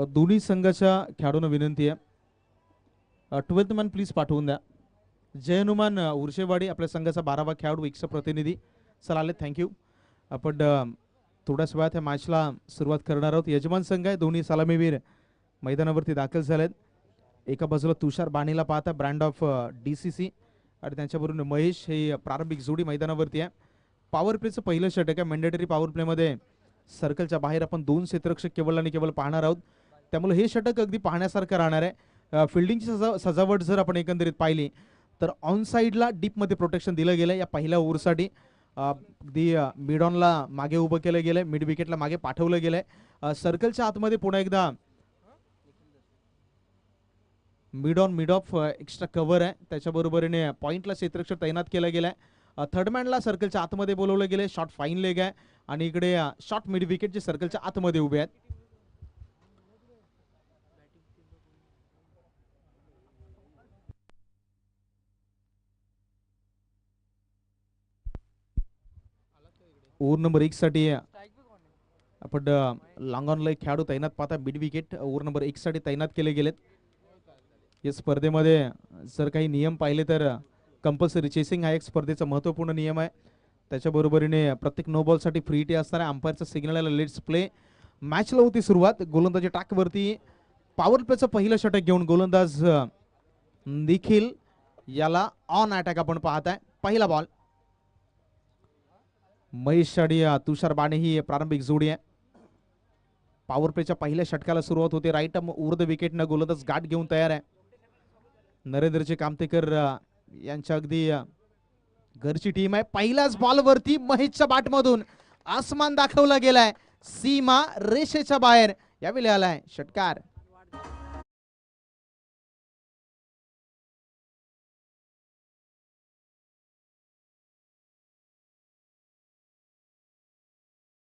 दोन्ही संघाच्या खेळाडूंना विनंती आहे 12th मॅन प्लीज पाठवून द्या. जय हनुमान उर्शेवाडी आपल्या संघाचा 12वा खेळाडू विक्स प्रतिनिधी सर आले थँक्यू. आपण थोड्याच वेळात या मॅचला सुरुवात करणार आहोत. यजमान संघ आहे दोन्ही सलामीवीर मैदानावरती दाखल झालेत. एका बाजूला तुषार बाणीला पाहता ब्रँड ऑफ DCC आणि त्यांच्याबरोबर महेश हे प्रारंभिक जोडी मैदानावरती आहे. पॉवर प्लेचं पहिलं षटक आहे. मॅन्डेटरी पॉवर प्लेमध्ये सर्कलच्या बाहेर आपण 2 क्षेत्ररक्षक केवळ आणि केवळ पाहणार आहोत. त्यामुळे हे षटक अगदी पाहण्यासारखं राहणार आहे. फिल्डिंगची सजावट जर आपण एकंदरीत पाहिली तर ऑन साईडला डीपमध्ये प्रोटेक्शन दिलं गेलं या पहिल्या ओव्हरसाठी. अगदी मिड ऑनला मागे उभं केलं गेलं, मिड विकेटला मागे पाठवलं गेलंय. सर्कलच्या आतमध्ये पुन्हा एकदा mid on mid of extra cover आहे. त्याच्याबरोबरीने पॉईंटला क्षेत्ररक्षक तैनात केलं गेलाय. थर्ड मॅनला सर्कलच्या आतमध्ये बोलवलं गेलंय. शॉर्ट फाईन लेग आहे आणि इकडे शॉर्ट मिड विकेट जे सर्कलच्या आतमध्ये उभे आहेत. ओव्हर नंबर 1 साठी आपण लॉंग ऑनला एक खेळाडू तैनात पाहता. मिड विकेट ओव्हर नंबर 1 साठी तैनात केले गेलेत. या स्पर्धेमध्ये जर काही नियम पाहिले तर कंपल्सरी चेसिंग हा एक स्पर्धेचा महत्त्वपूर्ण नियम आहे. त्याच्याबरोबरीने प्रत्येक नो बॉलसाठी फ्री हिट असणार आहे. अंपायरचा सिग्नल आला लेट्स प्ले. मॅचला होती सुरुवात. गोलंदाजी टाकवरती पॉवर प्लेचं पहिलं षटक घेऊन गोलंदाज निखिल याला ऑन अटॅक आपण पाहताय. पहिला बॉल. महेश आणि तुषार बाणे ही प्रारंभिक जोडी आहे. पॉवर प्लेच्या पहिल्या षटकाला सुरुवात होते. राईट ऊर्ध्व विकेटनं गोलंदाज गाठ घेऊन तयार आहे. नरेंद्रजी कामतेकर यांच्या अगदी घरची टीम आहे. पहिल्याच बॉलवरती महेशच्या बॅटमधून आसमान दाखवला गेलाय. सीमा रेषेच्या बाहेर यावेळी आलाय षटकार.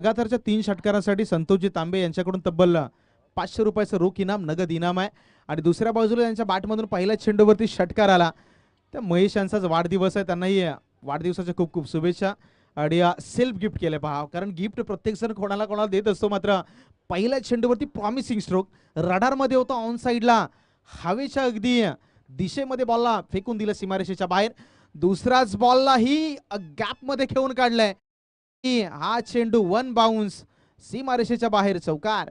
लगातारच्या 3 षटकारांसाठी संतोषजी तांबे यांच्याकडून तब्बल 500 रुपयाचं रोख इनाम नगद इनाम आहे. आणि दुसऱ्या बाजूला यांच्या बॅटमधून पहिल्या चेंडूवरती षटकार आला. त्या महेश यांचाच वाढदिवस आहे. त्यांनाही वाढदिवसाच्या खूप खूप शुभेच्छा. आणि सेल्फ गिफ्ट केले पहा, कारण गिफ्ट प्रत्येक जण कोणाला कोणाला देत असतो. मात्र पहिल्या चेंडूवरती प्रॉमिसिंग स्ट्रोक रडारमध्ये होता. ऑन साईडला हवेच्या अगदी दिशेमध्ये बॉलला फेकून दिलं सीमारेषेच्या बाहेर. दुसराच बॉलला ही गॅपमध्ये खेळून काढलाय. हा चेंडू 1 बाउन्स सीमारेषेच्या बाहेर चौकार.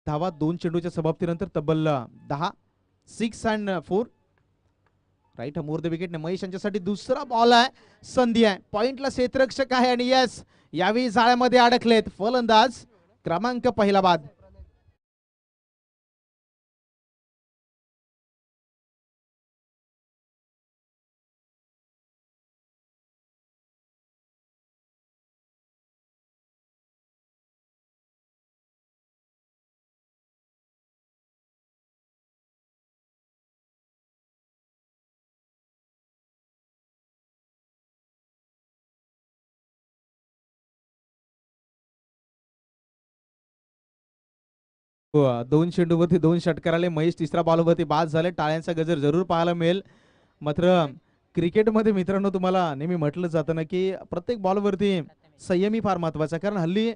धावा 2 चेंडूच्या समाप्तीनंतर तब्बल 10. 6 and 4. Right more the wicket. Mahesh यांच्यासाठी दुसरा बॉल आहे. संधी आहे. पॉइंटला क्षेत्ररक्षक आहे आणि यस यावेळी जाळ्यामध्ये अडकलेत फलंदाज. क्रमांक पहिला बाद. दोन चेंडूवरती 2 षटकार आले. महेश तिसरा बॉलवरती बाद झाले. टाळ्यांचा गजर जरूर पाहायला मिळेल. मात्र क्रिकेटमध्ये मित्रांनो तुम्हाला नेहमी म्हटलं जातं ना की प्रत्येक बॉलवरती संयमी फार महत्वाचा आहे. कारण हल्ली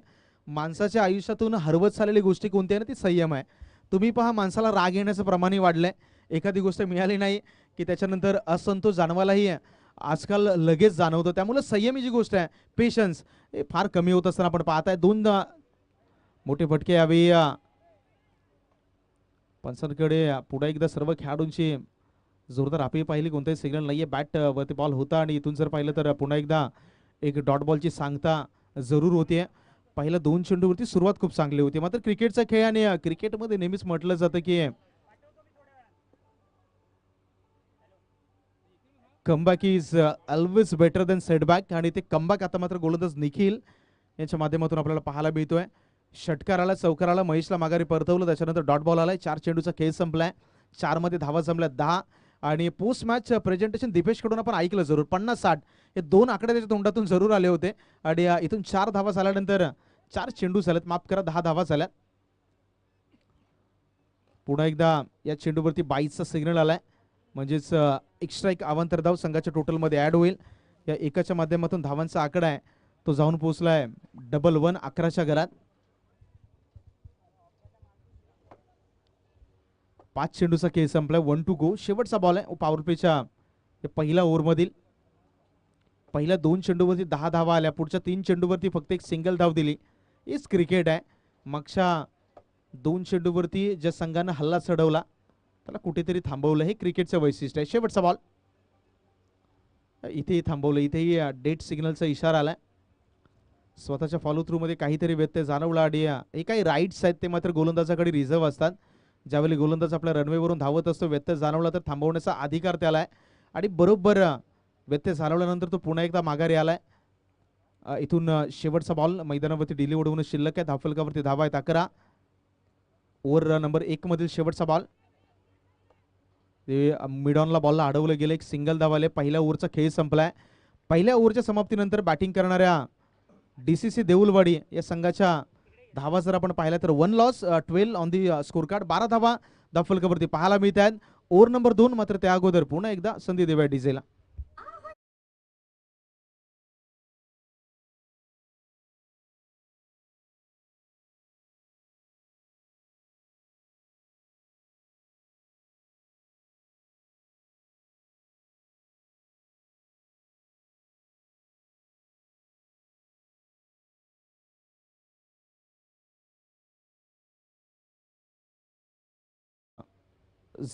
माणसाच्या आयुष्यातून हरवत चाललेली गोष्टी कोणती आहे ना ती संयम आहे. तुम्ही पहा माणसाला राग येण्याचं प्रमाणही वाढलंय. एखादी गोष्ट मिळाली नाही की त्याच्यानंतर असंतोष जाणवायलाही आजकाल लगेच जाणवतं. त्यामुळे संयमी जी गोष्ट आहे पेशन्स हे फार कमी होत असताना आपण पाहताय. 2 मोठे फटके यावेळी पंचांकडे पुढे एकदा सर्व खेळाडूंची जोरदार आपली पाहिली, कोणताही सिग्नल नाहीये, बॅट वरती बॉल होता आणि इथून जर पाहिलं तर पुन्हा एकदा एक डॉट बॉलची सांगता जरूर होतीये. पहिल्या 2 चेंडूवरती सुरुवात खूप चांगली होती. मात्र क्रिकेटचा खेळ आणि क्रिकेटमध्ये नेहमीच म्हटलं जातं की comeback is always better than setback, आणि ते कमबॅक आता मात्र गोलंदाज निखिल यांच्या माध्यमातून आपल्याला पाहायला मिळतोय. षटकार आला, चौकार आला, महेशला माघारी परतवलं, त्याच्यानंतर डॉट बॉल आलाय. 4 चेंडूचा खेळ संपलाय, 4 मध्ये धावा जमल्या 10. आणि पोस्ट मॅच प्रेझेंटेशन दीपेशकडून आपण ऐकलं जरूर, 50-60 हे 2 आकडे त्याच्या तोंडातून जरूर आले होते. आणि इथून 4 धावा झाल्यानंतर 4 चेंडू झालेत, माफ करा 10 धावा झाल्यात. पुन्हा एकदा या चेंडूवरती 22चा सिग्नल आलाय, म्हणजेच एक्स्ट्रा एक अवांतर धाव संघाच्या टोटलमध्ये ऍड होईल. या एकाच्या माध्यमातून धावांचा आकडा आहे तो जाऊन पोहोचलाय 11 11च्या घरात. 5 चेंडूचा खेळ संपलाय, 1 टू गो. शेवटचा बॉल आहे पॉवर प्लेच्या पहिल्या ओव्हरमधील. पहिल्या 2 चेंडूवरती 10 धावा आल्या, पुढच्या 3 चेंडूवरती फक्त एक सिंगल धाव दिली. हेच क्रिकेट आहे. मागच्या 2 चेंडूवरती ज्या संघानं हल्ला चढवला त्याला कुठेतरी थांबवलं, हे क्रिकेटचं वैशिष्ट्य आहे. शेवटचा बॉल इथेही थांबवलं, इथेही डेट सिग्नलचा इशारा आलाय. स्वतःच्या फॉलो थ्रू मध्ये काहीतरी व्यत्यय जाणवला आणि हे काही राईट्स आहेत ते मात्र गोलंदाजाकडे रिझर्व्ह असतात. ज्यावेळी गोलंदाज आपल्या रनवेवरून धावत असतो, व्यत्यय जाणवला तर थांबवण्याचा अधिकार त्याला आहे. आणि बरोबर व्यत्यय जाणवल्यानंतर तो पुन्हा एकदा माघारी आलाय. इथून शेवटचा बॉल मैदानावरती डिली उडवून शिल्लक आहे. धावफलकावरती धावा आहेत 11. ओव्हर नंबर 1 मधील शेवटचा बॉल. मिडॉनला बॉलला अडवलं गेलं, एक सिंगल धाव आले. पहिल्या ओव्हरचा खेळ संपलाय. पहिल्या ओव्हरच्या समाप्तीनंतर बॅटिंग करणाऱ्या DCC देऊलवाडी या संघाच्या धावा जर आपण पाहिल्या तर 1 loss 12 on the score card. 12 धावा धावफलकावरती पाहायला मिळत आहेत. ओव्हर नंबर 2 मात्र त्या अगोदर पुन्हा एकदा संधी देऊया डीजेला.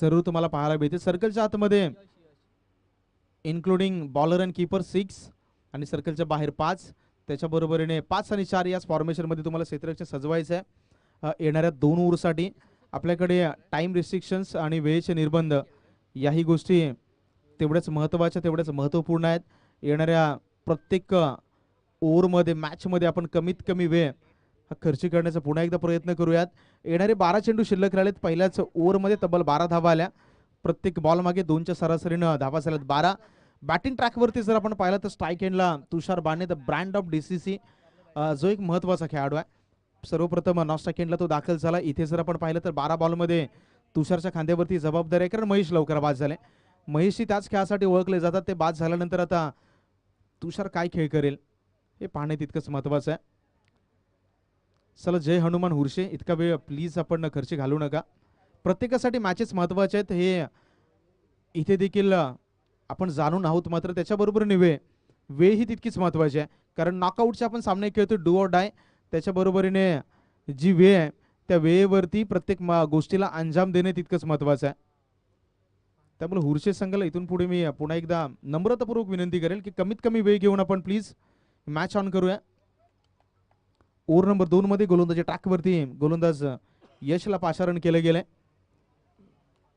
जरूर तुम्हाला पाहायला मिळते. सर्कलच्या आतमध्ये इन्क्लुडिंग बॉलर अँड कीपर 6 आणि सर्कलच्या बाहेर 5, त्याच्या बरोबरीने 5 आणि 4 याच फॉर्मेशनमध्ये तुम्हाला क्षेत्ररक्षण सजवायचं आहे. येणाऱ्या 2 ओव्हरसाठी आपल्याकडे टाइम रिस्ट्रिक्शन्स आणि वेळेचे निर्बंध याही गोष्टी तेवढ्याच महत्त्वाच्या, तेवढ्याच महत्त्वपूर्ण आहेत. येणाऱ्या प्रत्येक ओव्हरमध्ये, मॅचमध्ये आपण कमीत कमी वेळ खर्ची करण्याचा पुन्हा एकदा प्रयत्न करूयात. येणारे 12 चेंडू शिल्लक राहिलेत. पहिल्याच ओव्हरमध्ये तब्बल 12 धावा आल्या. प्रत्येक बॉल मागे 2च्या सरासरीनं धावा झाल्यात 12. बॅटिंग ट्रॅकवरती जर आपण पाहिलं तर स्ट्राईक एंडला तुषार बाने द ब्रँड ऑफ DCC जो एक महत्त्वाचा खेळाडू आहे. सर्वप्रथम नॉन स्ट्राईक एंडला तो दाखल झाला. इथे जर आपण पाहिलं तर 12 बॉलमध्ये तुषारच्या खांद्यावरती जबाबदारी आहे, कारण महेश लवकर बाद झाले. महेशही त्याच खेळासाठी ओळखले जातात. ते बाद झाल्यानंतर आता तुषार काय खेळ करेल हे पाहणे तितकंच महत्त्वाचं आहे. चला, जय हनुमान हुरशे, इतका वेळ प्लीज आपण खर्च घालू नका. प्रत्येकासाठी मॅचेस महत्त्वाचे आहेत हे इथे देखील आपण जाणून आहोत. मात्र त्याच्याबरोबरीने वेळ ही तितकीच महत्त्वाची आहे, कारण नॉकआउटचे आपण सामने खेळतो डू ऑर डाय. त्याच्याबरोबरीने जी वेळ आहे त्या वेळेवरती प्रत्येक गोष्टीला अंजाम देणे तितकंच महत्त्वाचं आहे. त्यामुळे हुरशे संघाला इथून पुढे मी पुन्हा एकदा नम्रतापूर्वक विनंती करेल की कमीत कमी वेळ घेऊन आपण प्लीज मॅच ऑन करूया. ओव्हर नंबर 2 मध्ये गोलंदाजी ट्रॅकवरती गोलंदाज यशला पाचारण केलं गेलंय.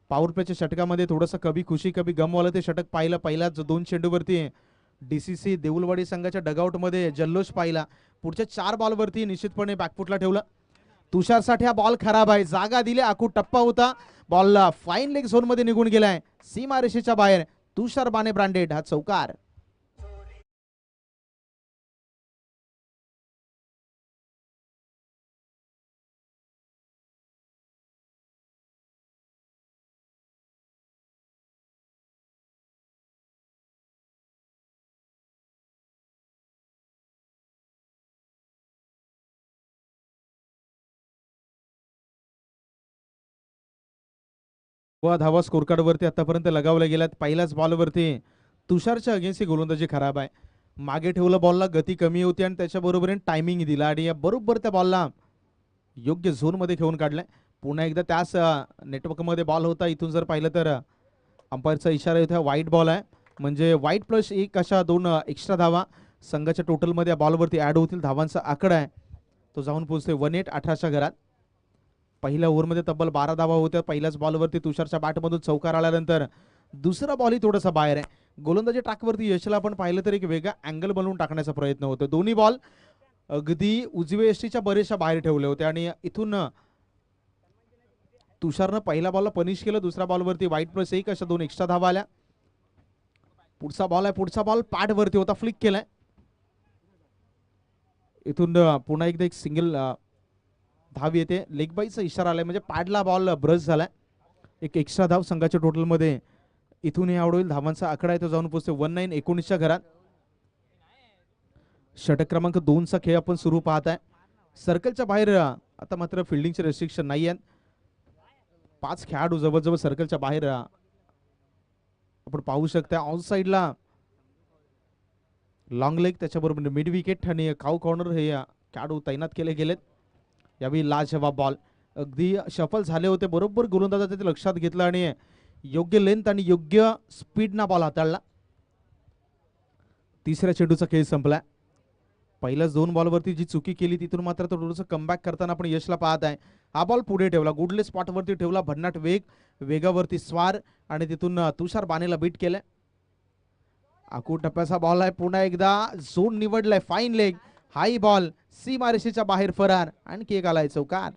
पॉवर प्लेच्या षटकामध्ये थोडंसं कभी खुशी कभी गमवालं ते षटक पाहिलं. पहिल्याच 2 चेंडूवरती DCC देऊलवाडी संघाच्या डगआउटमध्ये जल्लोष पाहिला. पुढच्या 4 बॉलवरती निश्चितपणे बॅकफुटला ठेवलं. तुषारसाठी हा बॉल खराब आहे, जागा दिली, आखू टप्पा होता, बॉलला फाईन लेग झोन मध्ये निघून गेलाय, सीमा रेषेच्या बाहेर. तुषार बाने ब्रँडेड हा चौकार. धावा स्कोर कार्ड वरती आतापर्यंत लगावल्या गेल्यात. पहिल्याच बॉलवरती तुषारच्या अगेन्स्ट गोलंदाजी खराब आहे. मागे ठेवलं, बॉलला गती कमी होती आणि त्याच्याबरोबर टायमिंग दिला आणि बरोबर त्या बॉलला योग्य झोन मध्ये घेऊन काढलाय. पुन्हा एकदा त्याच नेटवर्कमध्ये बॉल होता. इथून जर पाहिलं तर अंपायरचा इशारा येतो व्हाईट बॉल आहे, म्हणजे व्हाईट प्लस 1 अशा 2 एक्स्ट्रा धावा संघाच्या टोटलमध्ये या बॉलवरती ॲड होतील. धावांचा आकडा आहे तो जाऊन पोहोचते 1-8 18च्या घरात. पहिल्या ओव्हरमध्ये तब्बल 12 धावा होत्या. पहिल्याच बॉलवरती तुषारच्या बॅटमधून चौकार आल्यानंतर दुसरा बॉलही थोडासा बाहेर आहे. गोलंदाजी ट्रॅकवरती यशला आपण पाहिलं तर एक वेगळा अँगल बनवून टाकण्याचा प्रयत्न होतो. दोन्ही बॉल अगदी उजव्या यष्टीच्या बरेचशा बाहेर ठेवले होते आणि इथून तुषारनं पहिल्या बॉलला पनिश केलं. दुसऱ्या बॉलवरती व्हाईट प्लस 1 अशा 2 एक्स्ट्रा धावा आल्या. पुढचा बॉल आहे, पुढचा बॉल पॅडवरती होता, फ्लिक केलाय. इथून पुन्हा एकदा एक सिंगल धाव येते. लेग बाईचा इशारा आलाय, म्हणजे पॅडला बॉल ब्रश झालाय. एक एक्स्ट्रा धाव संघाच्या टोटलमध्ये इथून हे आवड होईल. धावांचा आकडा आहे तो जाऊन पोहोचते 19 19च्या घरात. षटक क्रमांक 2चा खेळ आपण सुरू पाहत आहे. सर्कलच्या बाहेर आता मात्र फिल्डिंगचे रेस्ट्रिक्शन नाही आहेत. 5 खेळाडू जवळजवळ सर्कलच्या बाहेर आपण पाहू शकता. ऑन साईडला लॉंग लेग, त्याच्याबरोबर मिड विकेट आणि काऊ कॉर्नर हे खेळाडू तैनात केले गेलेत. यावेळी लाजवाब बॉल अगदी शफल झाले होते. बरोबर गोलंदाजाने ते लक्षात घेतलं आणि योग्य लेंथ आणि योग्य स्पीडना बॉल हाताळला. तिसऱ्या चेंडूचा खेळ संपला. पहिल्याच 2 बॉलवरती जी चुकी केली तिथून मात्र थोडंसं कमबॅक करताना आपण यशला पाहत आहे. हा बॉल पुढे ठेवला, गुडले स्पॉटवरती ठेवला, भन्नाट वेगावरती स्वार आणि तिथून तुषार बानेला बीट केलंय. आखू टप्प्याचा बॉल आहे. पुन्हा एकदा झोन निवडलाय, फाईन लेग, हाई बॉल सीमारेषेच्या बाहेर फरार. आणखी एक आलाय चौकार.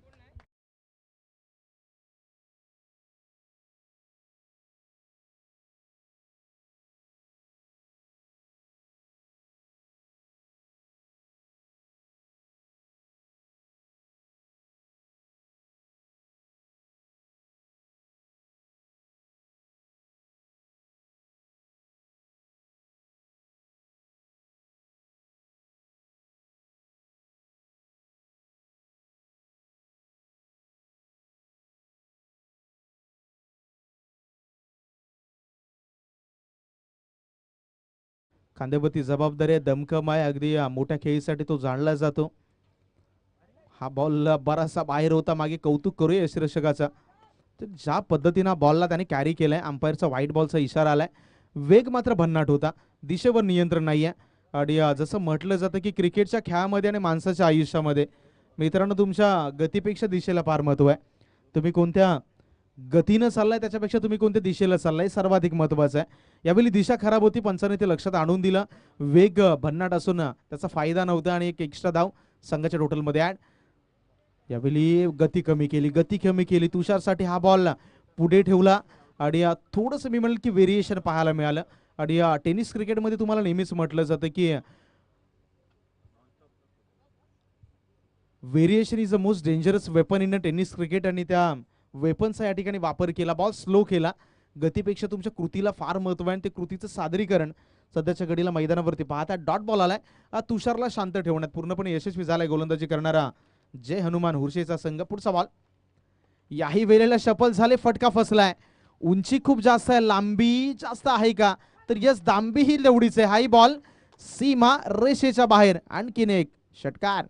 खांदेवरती जबाबदारी आहे, दमखम आहे, अगदी मोठ्या खेळीसाठी तो जाणला जातो. हा बॉल बराचसा बाहेर होता. मागे कौतुक करूया यशरक्षकाचा, ज्या पद्धतीनं बॉलला त्याने कॅरी केलाय. अंपायरचा व्हाईट बॉलचा इशारा आलाय. वेग मात्र भन्नाट होता, दिशेवर नियंत्रण नाहीये. आणि जसं म्हटलं जातं की क्रिकेटच्या खेळामध्ये आणि माणसाच्या आयुष्यामध्ये मित्रांनो तुमच्या गतीपेक्षा दिशेला फार महत्व आहे. तुम्ही कोणत्या गतीनं चाललाय त्याच्यापेक्षा तुम्ही कोणत्या दिशेला चाललाय सर्वाधिक महत्वाचं आहे. यावेळी दिशा खराब होती, पंचाने ते लक्षात आणून दिलं. वेग भन्नाट असून त्याचा फायदा नव्हता आणि एक एक्स्ट्रा धाव संघाच्या टोटलमध्ये ॲड. यावेळी गती कमी केली तुषारसाठी. हा बॉल पुढे ठेवला आणि थोडंसं मी म्हणेल की व्हेरिएशन पाहायला मिळालं. आणि टेनिस क्रिकेटमध्ये तुम्हाला नेहमीच म्हटलं जातं की variation is the most dangerous weapon in a tennis cricket. आणि त्या वेपनचा या ठिकाणी वापर केला, बॉल स्लो केला. गतीपेक्षा तुमच्या कृतीला फार महत्व आहे आणि ते कृतीचं सादरीकरण सध्याच्या घडीला मैदानावरती पाहता. डॉट बॉल आलाय. तुषारला शांत ठेवण्यात पूर्णपणे यशस्वी झालाय गोलंदाजी करणारा जय हनुमान हुर्शेचा संघ. पुढचा बॉल याही वेळेला शफल झाले, फटका फसलाय. उंची खूप जास्त आहे, लांबी जास्त आहे का, तर यस लांबी ही तेवढीच आहे. हाई बॉल सीमा रेषेच्या बाहेर. आणखीन एक षटकार.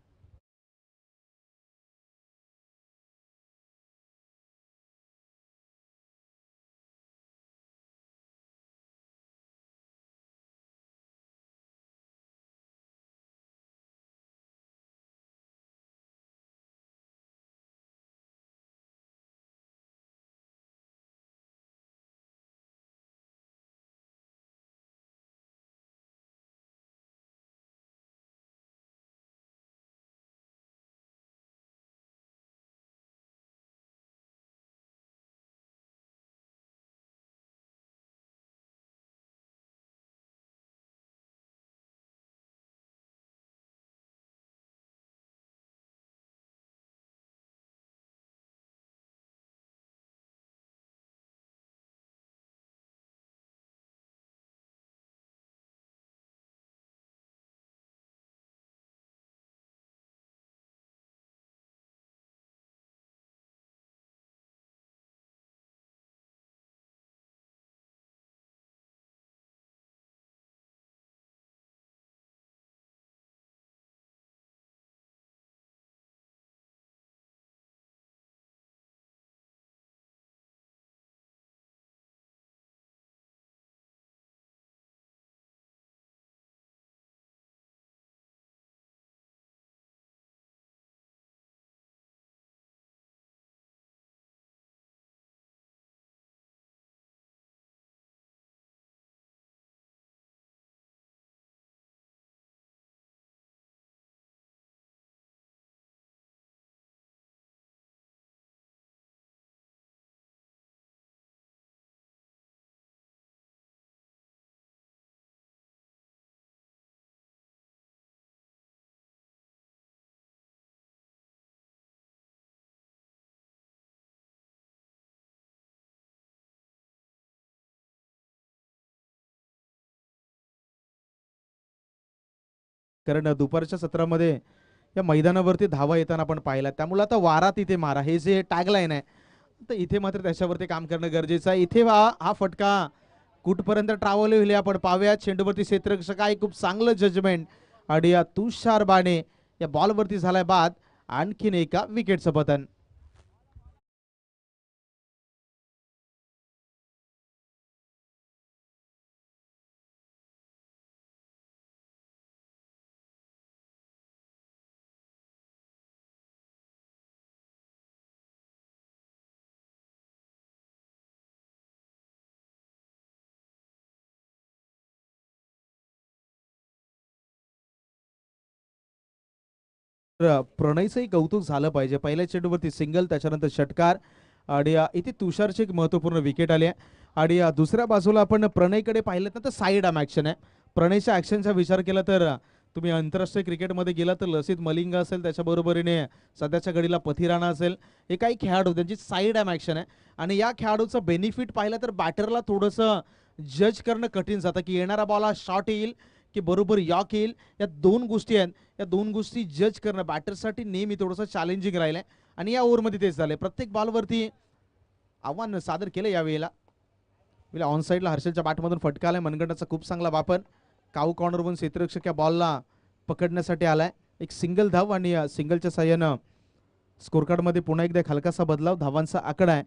कारण दुपारच्या सत्रामध्ये या मैदानावरती धावा येताना आपण पाहिला, त्यामुळे आता वारा तिथे मारा हे जे टॅगलाईन आहे, तर इथे मात्र त्याच्यावरती काम करणं गरजेचं आहे. इथे हा फटका कुठपर्यंत ट्रॅव्हल होईल आपण पाहूया. चेंडूवरती क्षेत्ररक्षक आहे, खूप चांगलं जजमेंट आणि या तुषार बाणे या बॉलवरती झालाय बाद. आणखीन एका विकेटचं पतन. प्रणयचंही कौतुक झालं पाहिजे. पहिल्या चेंडूवरती सिंगल, त्याच्यानंतर षटकार आणि इथे तुषारची एक महत्त्वपूर्ण विकेट आली आहे. आणि दुसऱ्या बाजूला आपण प्रणयकडे पाहिलं तर साईड आर्म ॲक्शन आहे. प्रणयच्या ॲक्शनचा विचार केला तर तुम्ही आंतरराष्ट्रीय क्रिकेटमध्ये गेला तर लसित मलिंग असेल, त्याच्या बरोबरीने सध्याच्या घडीला पथिराणा असेल, हे काही खेळाडू त्यांची साईड आर्म ॲक्शन आहे. आणि या खेळाडूचं बेनिफिट पाहिलं तर बॅटरला थोडंसं जज करणं कठीण जातं की येणारा बॉल हा शॉट येईल की बरोबर यॉक येईल. या दोन गोष्टी आहेत, या दोन गोष्टी जज करणं बॅटरसाठी नेहमी थोडंसं चॅलेंजिंग राहिलंय. आणि या ओव्हरमध्ये तेच झालंय. प्रत्येक बॉलवरती आव्हान सादर केलं यावेळेला. ऑन साईडला हर्षलच्या बॅटमधून फटका आलाय. मनगटाचा खूप चांगला वापर. काऊ कॉर्नरवरून क्षेत्ररक्षक या बॉलला पकडण्यासाठी आलाय. एक सिंगल धाव आणि सिंगलच्या साह्यानं स्कोर कार्डमध्ये पुन्हा एकदा एक हलकासा बदलाव. धावांचा आकडा आहे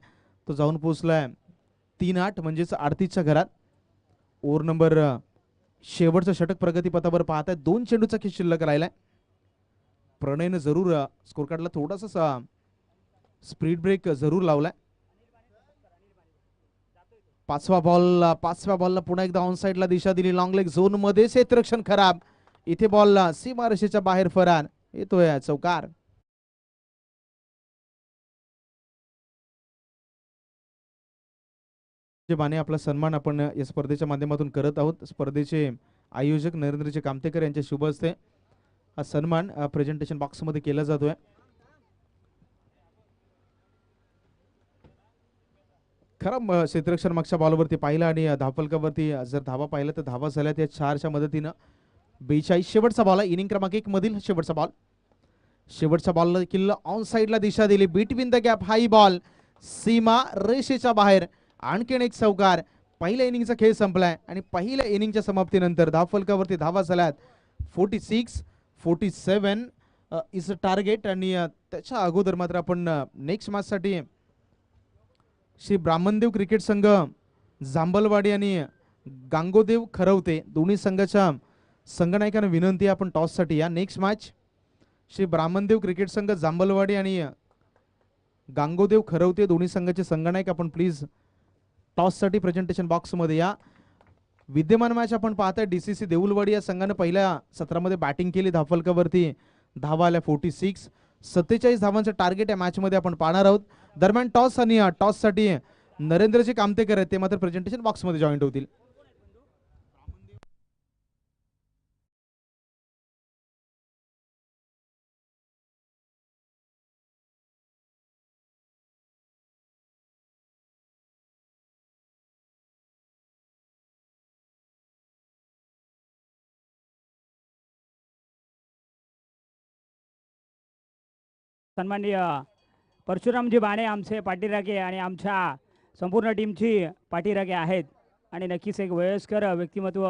तो जाऊन पोहोचलाय 3-8 म्हणजेच 38च्या घरात. ओव्हर नंबर शेवटचं षटक प्रगतीपथावर पाहत आहे. 2 चेंडूचा खेळ शिल्लक राहिलाय. प्रणयनं जरूर स्कोर कार्डला थोडासा स्पीड ब्रेक जरूर लावलाय. पाचव्या बॉलला पुन्हा एकदा ऑन साईडला दिशा दिली. लॉंग लेग झोन मध्ये क्षेत्ररक्षण खराब. इथे बॉलला सीमारेषेच्या बाहेर फरार. येतोय चौकार. बाने आपला सन्मान आपण या स्पर्धेच्या माध्यमातून करत आहोत. स्पर्धेचे आयोजक नरेंद्रजी कामतेकर यांच्या शुभ हस्ते हा सन्मान प्रेझेंटेशन बॉक्समध्ये केला जातोय. खरं क्षेत्ररक्षण मागच्या बॉलवरती पाहिलं आणि धावफलकावरती जर धावा पाहिलं तर धावा झाल्या त्या 4च्या मदतीनं. 42 शेवटचा बॉल आहे इनिंग क्रमांक 1 मधील शेवटचा बॉल. शेवटच्या बॉलला किल्ला ऑन साईडला दिशा दिली. Between the gap high ball सीमा रेषेच्या बाहेर. आणखीन एक चौकार. पहिल्या इनिंगचा खेळ संपलाय आणि पहिल्या इनिंगच्या समाप्तीनंतर धावफलकावरती धावा झाल्यात 46 47 इज टार्गेट. आणि त्याच्या अगोदर मात्र आपण नेक्स्ट मॅचसाठी श्री ब्राह्मणदेव क्रिकेट संघ जांभलवाडी आणि गांगोदेव खरवते दोन्ही संघाच्या संघनायकांना विनंती आहे आपण टॉससाठी या. Next match Shri Brahmandev cricket संघ जांभलवाडी आणि गांगोदेव खरवते दोन्ही संघाचे संघनायक आपण प्लीज टॉससाठी प्रेझेंटेशन बॉक्समध्ये या. विद्यमान मॅच आपण पाहताय DCC देऊलवाडी या संघाने पहिल्या सत्रामध्ये बॅटिंग केली. धावफलकावरती धावा आल्या 46. 47 धावांचं टार्गेट या मॅचमध्ये आपण पाहणार आहोत. दरम्यान टॉस आणि टॉससाठी नरेंद्रजी कामतेकर आहेत ते मात्र प्रेझेंटेशन बॉक्समध्ये जॉईंट होतील. सन्माननीय परशुरामजी बाणे आमचे पाठीराखे आणि आमच्या संपूर्ण टीमची पाठीराखे आहेत. आणि नक्कीच एक वयस्कर व्यक्तिमत्व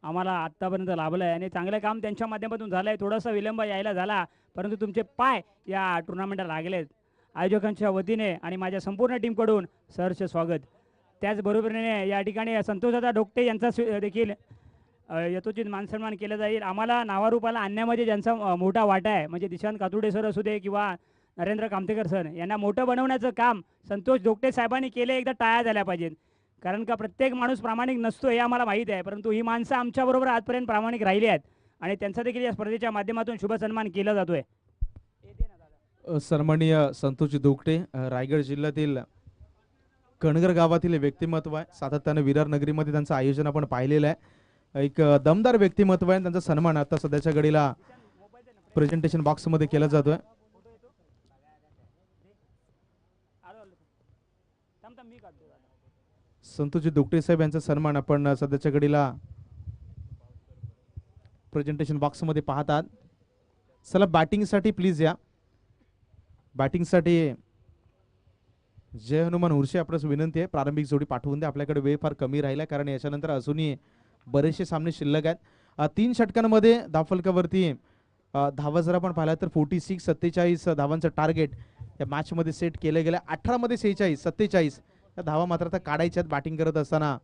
आम्हाला आत्तापर्यंत लाभलं आहे आणि चांगलं काम त्यांच्या माध्यमातून झालं आहे. थोडासा विलंब यायला झाला परंतु तुमचे पाय या टुर्नामेंटला लागलेत. आयोजकांच्या वतीने आणि माझ्या संपूर्ण टीमकडून सहर्ष स्वागत. त्याचबरोबरीने या ठिकाणी संतोषदादा ढोकटे यांचा देखील यथोचित मानसन्मान केला जाईल. आम्हाला नावारूपाला आणण्यामध्ये ज्यांचा मोठा वाटा आहे म्हणजे दिशांत कातुडे सर असू दे किंवा नरेंद्र कामतेकर सर यांना मोठं बनवण्याचं काम संतोष ढोकटे साहेबांनी केले. एकदा टाळ्या झाल्या पाहिजेत कारण का प्रत्येक माणूस प्रामाणिक नसतो हे आम्हाला माहीत आहे. परंतु ही माणसं आमच्याबरोबर आजपर्यंत प्रामाणिक राहिली आहेत आणि त्यांचा देखील या स्पर्धेच्या माध्यमातून शुभ सन्मान केला जातोय. सन्माननीय संतोष ढोकटे रायगड जिल्ह्यातील कणगर गावातील व्यक्तिमत्व आहे. सातत्याने विरार नगरीमध्ये त्यांचं आयोजन आपण पाहिलेलं आहे. एक दमदार व्यक्तिमत्व आहे. त्यांचा सन्मान आता सध्याच्या घडीला प्रेझेंटेशन बॉक्समध्ये केला जातोय. संतोषजी दुकटे साहेब यांचा सन्मान आपण सध्याच्या घडीला प्रेझेंटेशन बॉक्समध्ये पाहतात. चला बॅटिंगसाठी प्लीज या. बॅटिंगसाठी जय हनुमान उर्से आपल्यास विनंती आहे, प्रारंभिक जोडी पाठवून द्या. आपल्याकडे वेळ फार कमी राहिला कारण याच्यानंतर अजूनही बरेचसे सामने शिल्लक आहेत. 3 षटकांमध्ये धावफलकावरती धावा जर आपण पाहिला तर 46 47 धावांचं टार्गेट या मॅचमध्ये सेट केलं गेलं. 18 मध्ये 46 47 या धावा मात्र आता काढायच्यात बॅटिंग करत असताना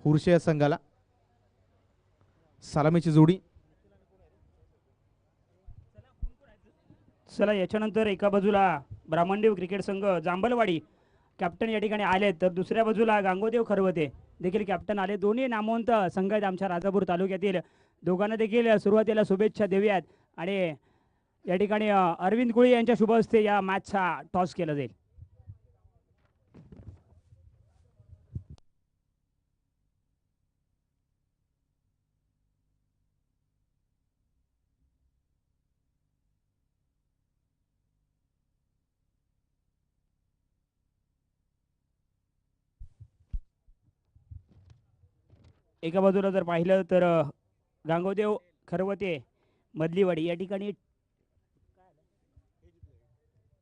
हुर्शे या संघाला. सलामीची जोडी. चला याच्यानंतर एका बाजूला ब्राह्मणदेव क्रिकेट संघ जांभलवाडी कॅप्टन या ठिकाणी आले, तर दुसऱ्या बाजूला गांगोदेव खरवते देखील कॅप्टन आले. दोन्ही नामवंत संघ आहेत आमच्या राजापूर तालुक्यातील. दोघांना देखील सुरुवातीला शुभेच्छा देऊयात आणि या ठिकाणी अरविंद कुळी यांच्या शुभ हस्ते या मॅचचा टॉस केला जाईल. एका बाजूला जर पाहिलं तर गांगोदेव खरवते मधलीवाडी या ठिकाणी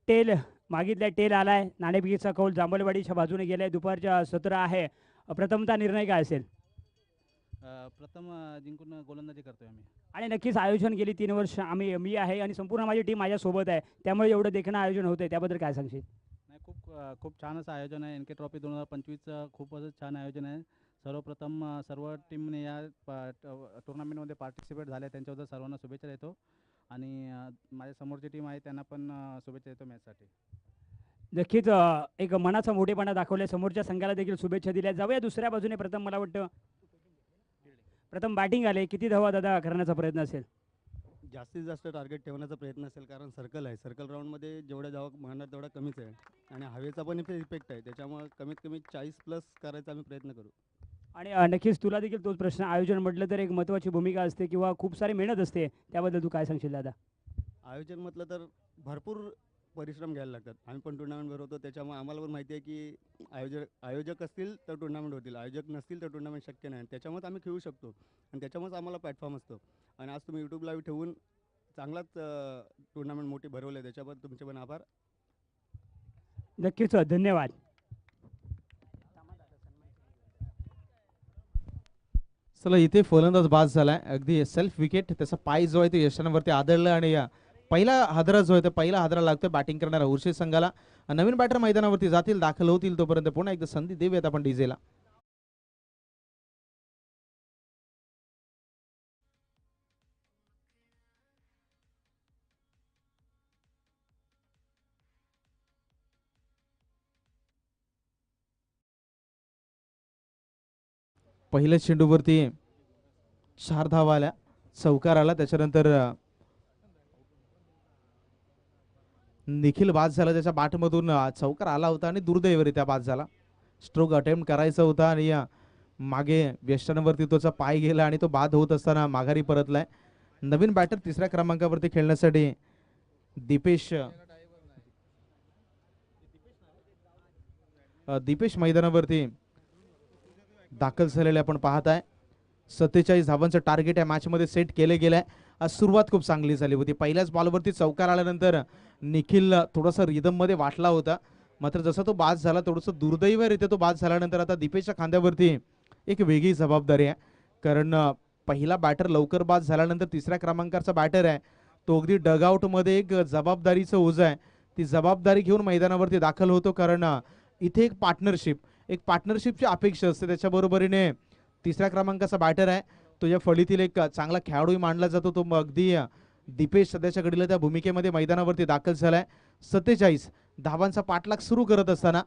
टेल मागितल्या, टेल आलाय. नाणेफेकीचा कौल जांभलवाडीच्या बाजूने गेलाय. दुपारच्या सत्र आहे. प्रथमतः निर्णय काय असेल? प्रथम जिंकून गोलंदाजी करतोय आम्ही. आणि नक्कीच आयोजन गेली 3 वर्ष मी आहे आणि संपूर्ण माझी टीम माझ्यासोबत आहे, त्यामुळे एवढं देखणं आयोजन होतंय, त्याबद्दल काय सांगशील? नाही, खूप छान असं आयोजन आहे. NK ट्रॉफी 2025चं खूपच छान आयोजन आहे. सर्वप्रथम सर्व टीमने या टुर्नामेंटमध्ये पार्टिसिपेट झाले त्यांच्याबद्दल सर्वांना शुभेच्छा देतो आणि माझ्या समोरची टीम आहे त्यांना पण शुभेच्छा देतो मॅचसाठी. नक्कीच एक मनाचा मोठेपणा दाखवल्या, समोरच्या संघाला देखील शुभेच्छा दिल्या. जाऊया दुसऱ्या बाजूने. प्रथम मला वाटतं प्रथम बॅटिंग आले. किती धावा दादा करण्याचा प्रयत्न असेल? जास्तीत जास्त टार्गेट ठेवण्याचा प्रयत्न असेल, कारण सर्कल आहे. सर्कल राऊंडमध्ये जेवढ्या धावा म्हणणार तेवढा कमीच आहे आणि हवेचा पण इफेक्ट आहे, त्याच्यामुळे कमीत कमी 40+ करायचा आम्ही प्रयत्न करू. आणि नक्कीच तुला देखील तोच प्रश्न. आयोजन म्हटलं तर एक महत्त्वाची भूमिका असते किंवा खूप सारी मेहनत असते, त्याबद्दल तू काय सांगशील दादा? आयोजन म्हटलं तर भरपूर परिश्रम घ्यायला लागतात. आम्ही पण टुर्नामेंट भरवतो, त्याच्यामुळे आम्हाला पण माहिती आहे की आयोजक असतील तर टुर्नामेंट होतील, आयोजक नसतील तर टुर्नामेंट शक्य नाही. त्याच्यामुळेच आम्ही खेळू शकतो आणि त्याच्यामुळेच आम्हाला प्लॅटफॉर्म असतो. आणि आज तुम्ही यूट्यूब लाईव्ह ठेवून चांगलाच टुर्नामेंट मोठी भरवले, त्याच्याबद्दल तुमचे पण आभार. नक्कीच धन्यवाद. चला इथे फलंदाज बाद झालाय. अगदी सेल्फ विकेट. त्याचा पाय जो आहे तो यशांवरती आदळला आणि पहिला हादरा जो आहे तो पहिला हादरा लागतोय बॅटिंग करणारा उर्शे संघाला. नवीन बॅटर मैदानावरती जातील, दाखल होतील, तोपर्यंत पुन्हा एकदा संधी देऊयात आपण डीजेला. पहिल्या चेंडूवरती 4 धावा आल्या, चौकार आला. त्याच्यानंतर निखिल बाद झाला. त्याच्या बॅटमधून चौकार आला होता आणि दुर्दैवरित्या बाद झाला. स्ट्रोक अटेम्प्ट करायचा होता आणि मागे वेस्टर्नवरती तोचा पाय गेला आणि तो बाद होत असताना माघारी परतलाय. नवीन बॅटर तिसऱ्या क्रमांकावरती खेळण्यासाठी दीपेश मैदानावरती दाखल झालेले आपण पाहताय. 47 धावांचं टार्गेट या मॅचमध्ये सेट केले गेलंय. सुरुवात खूप चांगली झाली होती. पहिल्याच बॉलवरती चौकार आल्यानंतर निखिल थोडासा रिदममध्ये वाटला होता, मात्र जसा तो बाद झाला थोडंसं दुर्दैवरित्या तो बाद झाल्यानंतर आता दीपेशच्या खांद्यावरती एक वेगळी जबाबदारी आहे. कारण पहिला बॅटर लवकर बाद झाल्यानंतर तिसऱ्या क्रमांकाचा बॅटर आहे तो अगदी डगआउटमध्ये एक जबाबदारीचं ओझं आहे. ती जबाबदारी घेऊन मैदानावरती दाखल होतो, कारण इथे एक पार्टनरशिपची अपेक्षा असते. त्याच्याबरोबरीने तिसऱ्या क्रमांकाचा बॅटर आहे तो या फळीतील एक चांगला खेळाडूही मानला जातो. तो अगदी दीपेश सध्याच्या घडीला त्या भूमिकेमध्ये मैदानावरती दाखल झालाय. 47 धावांचा पाठलाग सुरू करत असताना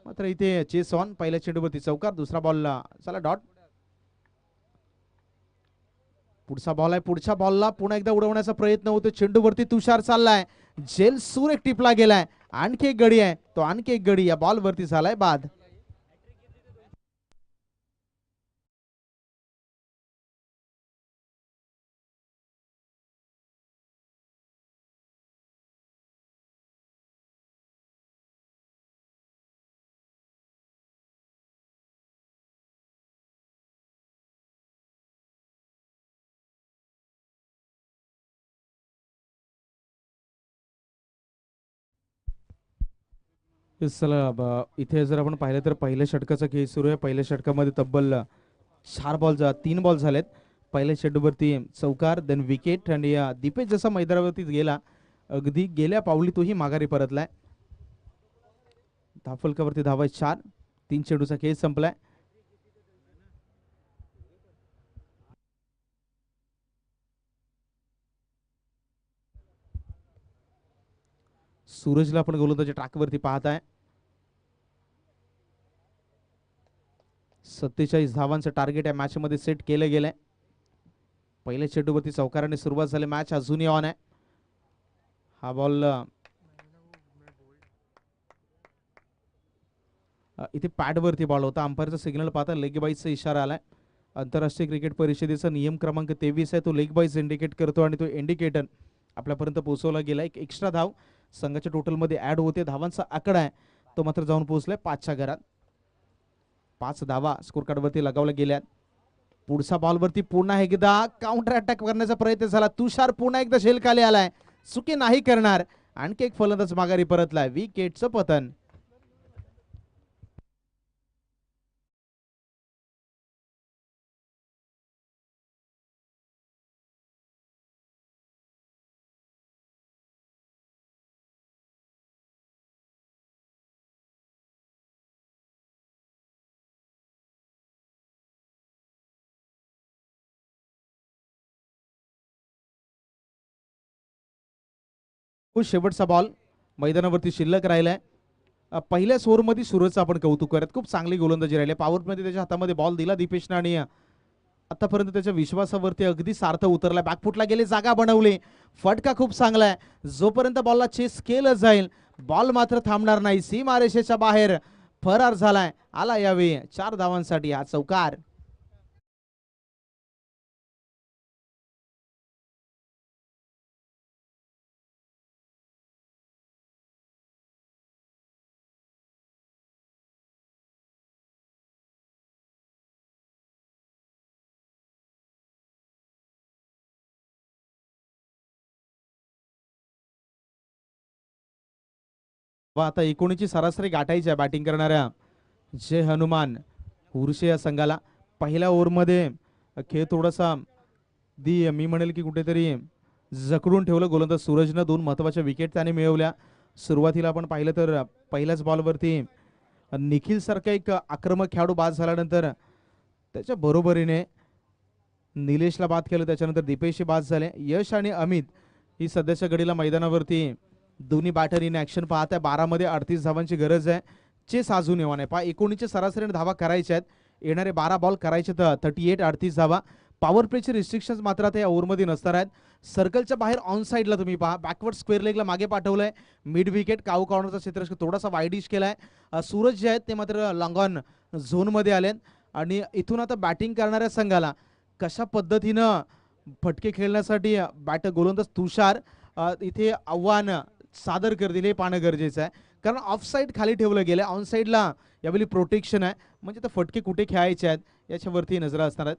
मात्र इथे चेस ऑन. पहिल्या चेंडूवरती चौकार, दुसरा बॉलला चला डॉट. पुढचा बॉल आहे. पुढच्या बॉलला पुन्हा एकदा उडवण्याचा प्रयत्न होतो. चेंडूवरती तुषार चाललाय, जेल सूर एक टिपला गेलाय. आणखी एक गडी आहे, तो आणखी एक गडी या बॉलवरती झालाय बाद. चला इथे जर आपण पाहिलं तर पहिल्या षटकाचा खेळ सुरू आहे. पहिल्या षटकामध्ये तब्बल 3 बॉल झालेत. पहिल्या चेंडूवरती चौकार, देन विकेट. आणि दीपेश जसा मैदानावरती गेला, अगदी गेल्या पावली तोही माघारी परतलाय. धावफलकावरती धावा 4. 3 चेंडूचा खेळ संपलाय. सूरजला आपण गोलंदाजी ट्रॅकवरती पाहताय. 47 धावांचं टार्गेट या मॅच मध्ये सेट केलं गेलंय. पहिल्या चेंडूवरती चौकाराने सुरुवात झाली. मॅच अजूनही ऑन आहे. हा बॉल इथे पॅडवरती बॉल होता. अंपायरचा सिग्नल पाहता लेग बाईजचा इशारा आलाय. आंतरराष्ट्रीय क्रिकेट परिषदेचा नियम क्रमांक 23 आहे. तो लेग बाईज इंडिकेट करतो आणि तो इंडिकेटर आपल्यापर्यंत पोहोचवला गेला. एक एक्स्ट्रा धाव संघाच्या टोटलमध्ये ऍड होते. धावांचा आकडा आहे तो मात्र जाऊन पोहोचलाय 5च्या घरात. 5 धावा स्कोर कार्डवरती लगावल्या गेल्यात. पुढचा बॉलवरती पुन्हा एकदा काउंटर अटॅक करण्याचा प्रयत्न झाला. तुषार पुन्हा एकदा शेलखाली आलाय. चुकी नाही करणार. आणखी एक फलंदाज माघारी परतलाय. विकेटचं पतन. शेवटचा बॉल मैदानावरती शिल्लक राहिलाय. पहिल्या ओव्हरमध्ये सूरजचं आपण कौतुक करत. खूप चांगली गोलंदाजी राहिली. पॉवर मध्ये त्याच्या हातामध्ये बॉल दिला दीपेशने आणि आतापर्यंत त्याच्या विश्वासावरती अगदी सार्थ उतरलाय. बॅकफुटला गेले, जागा बनवली. फटका खूप चांगला आहे. जोपर्यंत बॉलला चेस केलं जाईल बॉल मात्र थांबणार नाही. सीमारेषेच्या बाहेर फरार झालाय. आला यावेळी 4 धावांसाठी हा चौकार. व आता 19ची सरासरी गाठायची आहे बॅटिंग करणाऱ्या जय हनुमान उर्से या संघाला. पहिल्या ओव्हरमध्ये खेळ थोडासा मी म्हणेल की कुठेतरी जकडून ठेवलं गोलंदाज सूरजनं. 2 महत्त्वाच्या विकेट त्याने मिळवल्या. सुरुवातीला आपण पाहिलं तर पहिल्याच बॉलवरती निखिल सारखा एक आक्रमक खेळाडू बाद झाल्यानंतर त्याच्या बरोबरीने निलेशला बाद केलं. त्याच्यानंतर दीपेशही बाद झाले. यश आणि अमित ही सध्याच्या घडीला मैदानावरती दोन्ही बॅटर इन ऍक्शन पाहत आहे. 12 मध्ये 38 धावांची गरज आहे. चेस अजून येवा नाही. 19च्या सरासरीने धावा करायच्या आहेत. येणारे 12 बॉल करायचे तर 38 धावा. पॉवर प्लेचे रिस्ट्रिक्शन्स मात्र आता या ओव्हरमध्ये नसणार आहेत. सर्कलच्या बाहेर ऑन साईडला तुम्ही पहा. बॅकवर्ड स्क्वेअर लेगला मागे पाठवलंय. मिड विकेट काऊ कॉर्नरचा क्षेत्र थोडासा वाईडिश केलाय. सूरज जे आहेत ते मात्र लॉंग ऑन झोनमध्ये आलेत. आणि इथून आता बॅटिंग करणाऱ्या संघाला कशा पद्धतीनं फटके खेळण्यासाठी गोलंदाज तुषार इथे आव्हान सादर करतील हे पाहणं गरजेचं आहे. कारण ऑफ साईड खाली ठेवलं गेलं. ऑन साईडला यावेळी प्रोटेक्शन आहे. म्हणजे तर फटके कुठे खेळायचे आहेत याच्यावरती नजर असणार आहेत.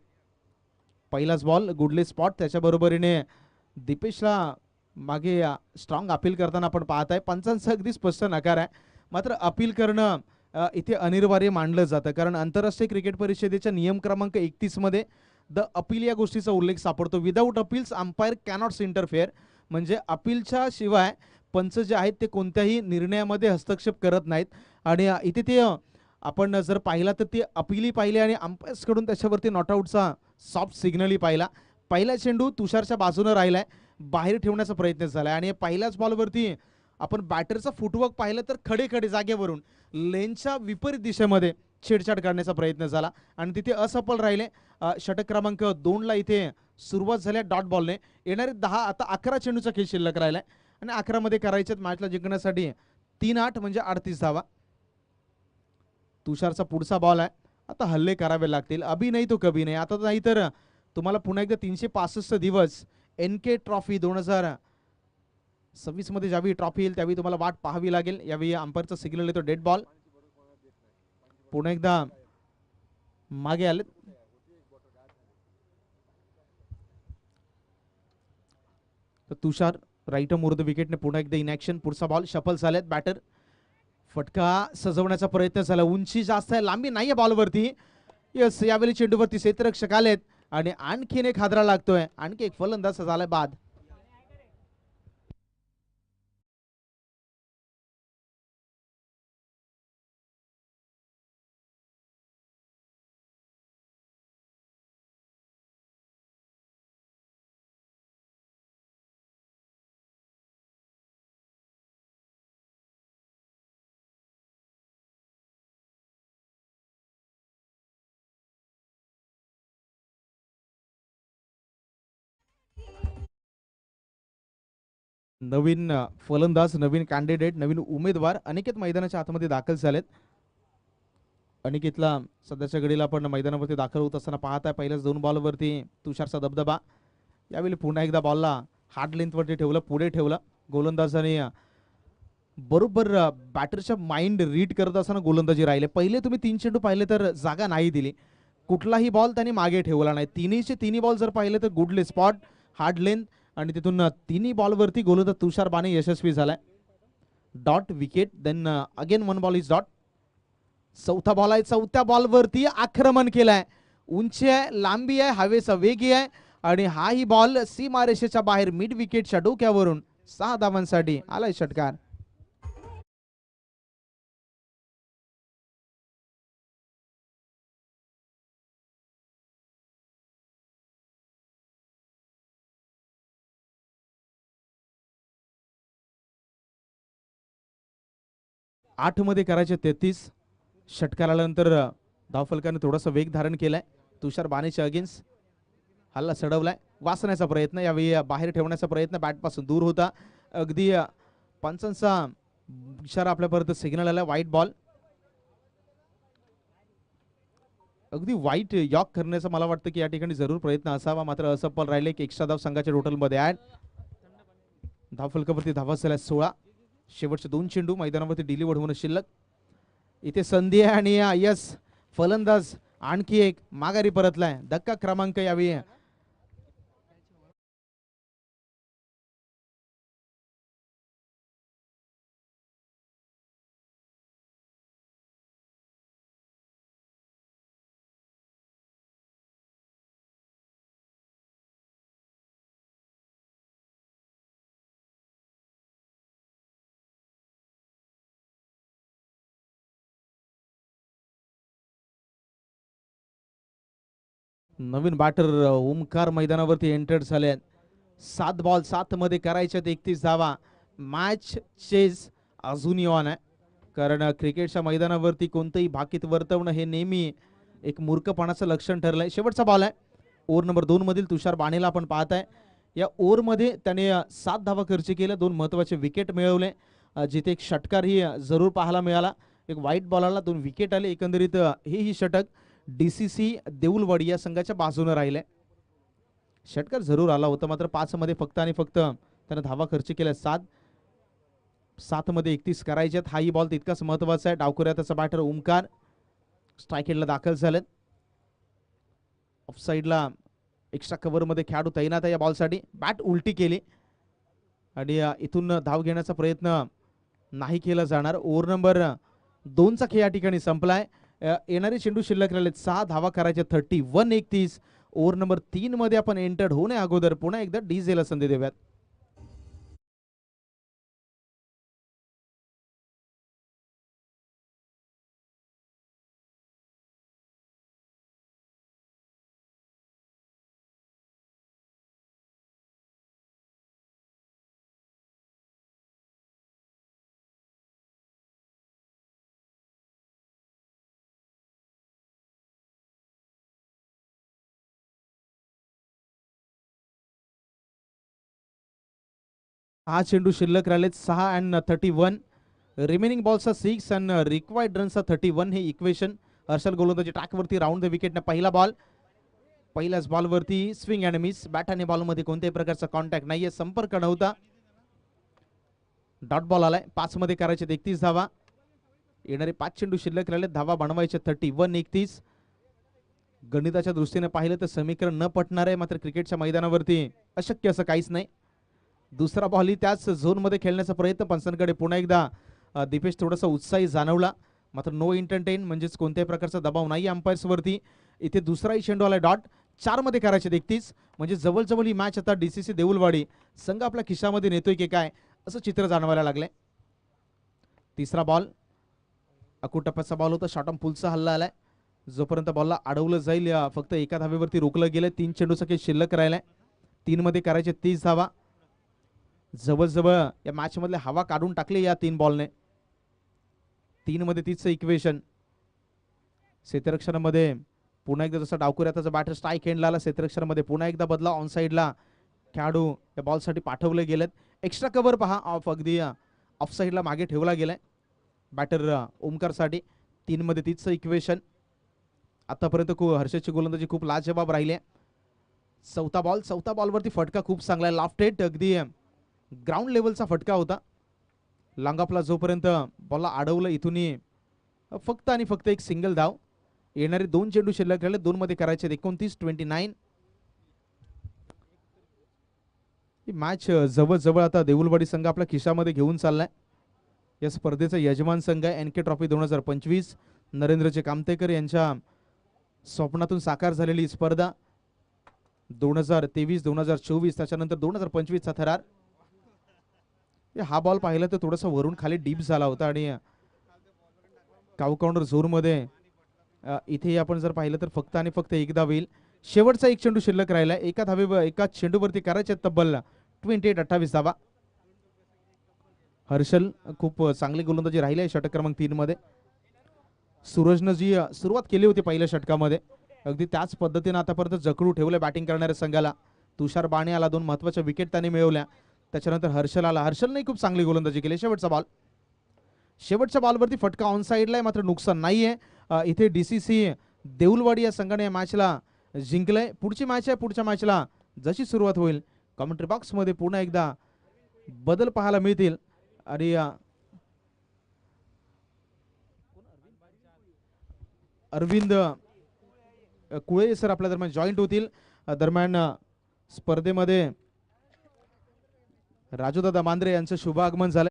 पहिलाच बॉल गुडले स्पॉट. त्याच्या बरोबरीने दीपेशला मागे स्ट्रॉंग अपील करताना आपण पाहत आहे. पंचांचा अगदी स्पष्ट नकार आहे. मात्र अपील करणं इथे अनिवार्य मानलं जातं. कारण आंतरराष्ट्रीय क्रिकेट परिषदेच्या नियम क्रमांक 31 मध्ये द अपील या गोष्टीचा उल्लेख सापडतो. Without appeals umpire cannot interfere. म्हणजे अपीलच्या शिवाय पंच जे आहेत ते कोणत्याही निर्णयामध्ये हस्तक्षेप करत नाहीत. आणि इथे ते आपण जर पाहिला तर ते अपीलही पाहिले आणि अंपायर्स कडून त्याच्यावरती नॉटआउटचा सॉफ्ट सिग्नलही पाहिला. पहिला चेंडू तुषारच्या बाजूने राहिलाय. बाहेर ठेवण्याचा प्रयत्न झालाय. आणि पहिल्याच बॉलवरती आपण बॅटरचा फुटवर्क पाहिलं तर खडे खडे जागेवरून लेनच्या विपरीत दिशेमध्ये छेडछाड करण्याचा प्रयत्न झाला आणि तिथे असफल राहिले. षटक क्रमांक 2 ला इथे सुरुवात झाल्या डॉट बॉलने. येणारे 10 आता 11 चेंडूचा खेळ शिल्लक राहिलाय आणि 11 मध्ये करायच्यात मॅचला जिंकण्यासाठी 3-8 म्हणजे 38 धावा. तुषारचा पुढचा बॉल आहे. आता हल्ले करावे लागतील. अभि नाही तो कभी नाही. आता नाही तर तुम्हाला पुन्हा एकदा 365 दिवस NK ट्रॉफी 2026 मध्ये ज्यावेळी ट्रॉफी येईल त्यावेळी तुम्हाला वाट पाहावी लागेल. यावेळी अंपायरचा सिग्नल येतो डेड बॉल. पुन्हा एकदा मागे आले. तर तुषार राईट मुर्द विकेटने पुन्हा एकदा इन ऍक्शन. पुढचा बॉल शफल झालेत. बॅटर फटका सजवण्याचा प्रयत्न झाला, उंची जास्त आहे, लांबी नाहीये बॉलवरती. यस, यावेळी चेंडूवरती क्षेत्ररक्षक आलेत आणि आणखीन एक हादरा लागतोय, आणखी एक फलंदाज झालाय बाद. नवीन फलंदाज, नवीन कॅन्डिडेट, नवीन उमेदवार अनिकेत मैदानाच्या आतमध्ये दाखल झालेत. अनिकेतला सध्याच्या घडीला आपण मैदानावरती दाखल होत असताना पाहत आहे. पहिल्याच 2 बॉलवरती तुषारचा दबदबा. यावेळी पुन्हा एकदा बॉलला हार्ड लेंथवरती ठेवलं, पुढे ठेवलं गोलंदाजाने. बरोबर बॅटरच्या माइंड रीड करत असताना गोलंदाजी राहिले. पहिले तुम्ही 3 चेंडू पाहिले तर जागा नाही दिली, कुठलाही बॉल त्यांनी मागे ठेवला नाही. तिन्हीचे तिन्ही बॉल जर पाहिले तर गुडले स्पॉट, हार्ड लेंथ आणि तिथून तिन्ही बॉलवरती गोलंदाज तुषार बाने यशस्वी झालाय. Dot wicket, then again 1 ball is dot. चौथा बॉल आहे, चौथ्या बॉलवरती आक्रमण केलंय. उंची आहे, लांबी आहे, हवेचा वेगी आहे आणि हाही बॉल सीमारेषेच्या बाहेर मिड विकेटच्या डोक्यावरून 6 धावांसाठी आलाय षटकार. आठ मध्ये करायचे 33. षटकार आल्यानंतर धावफलकाने थोडासा वेग धारण केलाय. तुषार बानेच्या अगेन्स्ट हल्ला चढवलाय, वाचण्याचा प्रयत्न, यावेळी बाहेर ठेवण्याचा प्रयत्न बॅट पासून दूर होता. अगदी पंचांचा इशारा आपल्यापर्यंत सिग्नल आला. वाईट बॉल, अगदी वाईट यॉक करण्याचा मला वाटतं की या ठिकाणी जरूर प्रयत्न असावा, मात्र असफल राहिले. एक एक्स्ट्रा धाव संघाच्या टोटलमध्ये ऍड. धावफलकावरती धावा झाल्या 16. शेवटचे 2 चेंडू मैदानावरती डिलीव्हर होणं शिल्लक. इथे संधी आहे आणि यस, फलंदाज आणखी एक माघारी परतलाय. धक्का क्रमांक यावेळी नवीन बॅटर ओमकार मैदानावरती एंटर झाले. 7 बॉल 7 मध्ये करायच्यात 31 धावा. मॅच चेज अजूनही ऑन आहे, कारण क्रिकेटच्या मैदानावरती कोणतंही भाकीत वर्तवणं हे नेहमी एक मूर्खपणाचं लक्षण ठरलंय. शेवटचा बॉल आहे ओव्हर नंबर 2 मधील तुषार बाणेला आपण पाहताय. या ओव्हरमध्ये त्याने 7 धावा खर्च केल्या, 2 महत्त्वाचे विकेट मिळवले, जिथे एक षटकारही जरूर पाहायला मिळाला. एक वाईट बॉलरला 2 विकेट आले. एकंदरीत हेही षटक DCC देऊलवाडी या संघाच्या बाजूने राहिले. षटकार जरूर आला होता, मात्र 5 मध्ये फक्त आणि फक्त त्याने धावा खर्च केल्या 7. 7 मध्ये 31 करायच्यात. हाही बॉल तितकाच महत्वाचा आहे. डावखुऱ्या त्याचा बॅटर ओमकार स्ट्राईक एंडला दाखल झालेत. ऑफ साईडला एक्स्ट्रा कव्हर मध्ये खेळाडू तैनात आहे या बॉलसाठी. बॅट उलटी केली आणि इथून धाव घेण्याचा प्रयत्न नाही केला जाणार. ओव्हर नंबर 2 चा खेळ या ठिकाणी संपलाय. येणारे चेंडू शिल्लक राहिलेत. 6 धावा करायच्या 31-31. ओव्हर नंबर 3 मध्ये आपण एंटर्ड होण्या अगोदर पुन्हा एकदा डीजेला संधी देऊयात. हा चेंडू शिल्लक राहिलेत. 6 and 31. रिमेनिंग बॉल्सचा 6 and रिक्वायर्ड रनचा 31. हे इक्वेशन हर्षल गोलंदाजी ट्रॅकवरती राऊंड द विकेटने पहिला बॉल. पहिल्याच बॉलवरती स्विंग अँड मिस. बॅट आणि बॉलमध्ये कोणत्याही प्रकारचा कॉन्टॅक्ट नाहीये, संपर्क नव्हता. डॉट बॉल आलाय. 5 मध्ये करायचे 31 धावा. येणारे 5 चेंडू शिल्लक राहिलेत. धावा बनवायचे 31-31. गणिताच्या दृष्टीने पाहिलं तर समीकरण न पटणार आहे, मात्र क्रिकेटच्या मैदानावरती अशक्य असं काहीच नाही. दुसरा बॉल ही त्याच झोन मध्ये खेळण्याचा प्रयत्न पंचांकडे पुन्हा एकदा दीपेश थोडासा उत्साही जाणवला, मात्र नो एंटरटेन म्हणजेच कोणत्याही प्रकारचा दबाव नाही अंपायर्सवरती. इथे दुसराही चेंडू आला डॉट 4 मध्ये करायचे 31, म्हणजे जवळजवळ ही मॅच आता DCC देऊलवाडी संघ आपल्या खिशामध्ये नेतोय की काय असं चित्र जाणवायला लागलंय. तिसरा बॉल अकुटप्प्याचा बॉल होता, शॉर्ट ऑन पुलचा हल्ला आलाय. जोपर्यंत बॉलला अडवलं जाईल फक्त एका धावेवरती रोखलं गेलं. 3 चेंडूचा काही शिल्लक राहिलाय. 3 मध्ये करायचे 30 धावा. जवळजवळ या मॅच मधले हवा काढून टाकली या 3 बॉलने. 3 मध्ये 30 इक्वेशन. क्षेत्ररक्षणामध्ये पुन्हा एकदा जसा डावकुऱ्याचा बॅटर स्ट्राईक एंडला आला, क्षेत्ररक्षणामध्ये पुन्हा एकदा बदला. ऑन साईडला खेळाडू या बॉलसाठी पाठवले गेलेत. एक्स्ट्रा कव्हर पहा ऑफ अगदी ऑफ साईडला मागे ठेवला गेलाय बॅटर ओमकारसाठी. 3 मध्ये 30 इक्वेशन. आतापर्यंत हर्षदची गोलंदाजी खूप लाजवाब राहिली आहे. चौथा बॉलवरती फटका खूप चांगला आहे, लॉफ्ट हिट, अगदी ग्राउंड लेवलचा फटका होता. लांगापला जोपर्यंत बॉलला अडवलं इथून फक्त आणि फक्त एक सिंगल धाव. येणारे 2 चेंडू शिल्लक राहिले, 2 मध्ये करायचे 29-29. ही मॅच जवळजवळ आता देऊलवाडी संघ आपल्या खिशामध्ये घेऊन चाललाय. या स्पर्धेचा यजमान संघ आहे NK ट्रॉफी 2025. नरेंद्रचे कामतेकर यांच्या स्वप्नातून साकार झालेली स्पर्धा 2023-2024, त्याच्यानंतर 2025 चा थरार. हा बॉल पाहिला तर थोडासा वरून खाली डीप झाला होता आणि काउ काउंटर झोन मध्ये इथे आपण जर पाहिलं तर फक्त आणि फक्त एकदा होईल. शेवटचा एक चेंडू शिल्लक राहिला. एका चेंडूवरती करायचे तब्बल 28 धावा. हर्षल खूप चांगली गोलंदाजी राहिली आहे षटक क्रमांक 3 मध्ये. सूरजनं जी सुरुवात केली होती पहिल्या षटकामध्ये अगदी त्याच पद्धतीने आतापर्यंत जखडू ठेवलं बॅटिंग करणाऱ्या संघाला. तुषार बाणे आला, 2 महत्वाच्या विकेट त्याने मिळवल्या. त्याच्यानंतर हर्षल आला, हर्षलने खूप चांगली गोलंदाजी केली. शेवटच्या बॉलवरती फटका ऑन साईडला आहे, मात्र नुकसान नाहीये. इथे DCC देऊलवाडी या संघाने या मॅचला जिंकलंय. पुढची मॅच आहे, पुढच्या मॅचला जशी सुरुवात होईल कमेंट्री बॉक्स मध्ये पुन्हा एकदा बदल पाहायला मिळतील. आणि अरविंद कुळे सर आपल्या दरम्यान जॉईंट होतील. दरम्यान स्पर्धेमध्ये राजूदादा मांद्रे यांचं शुभ आगमन झालं.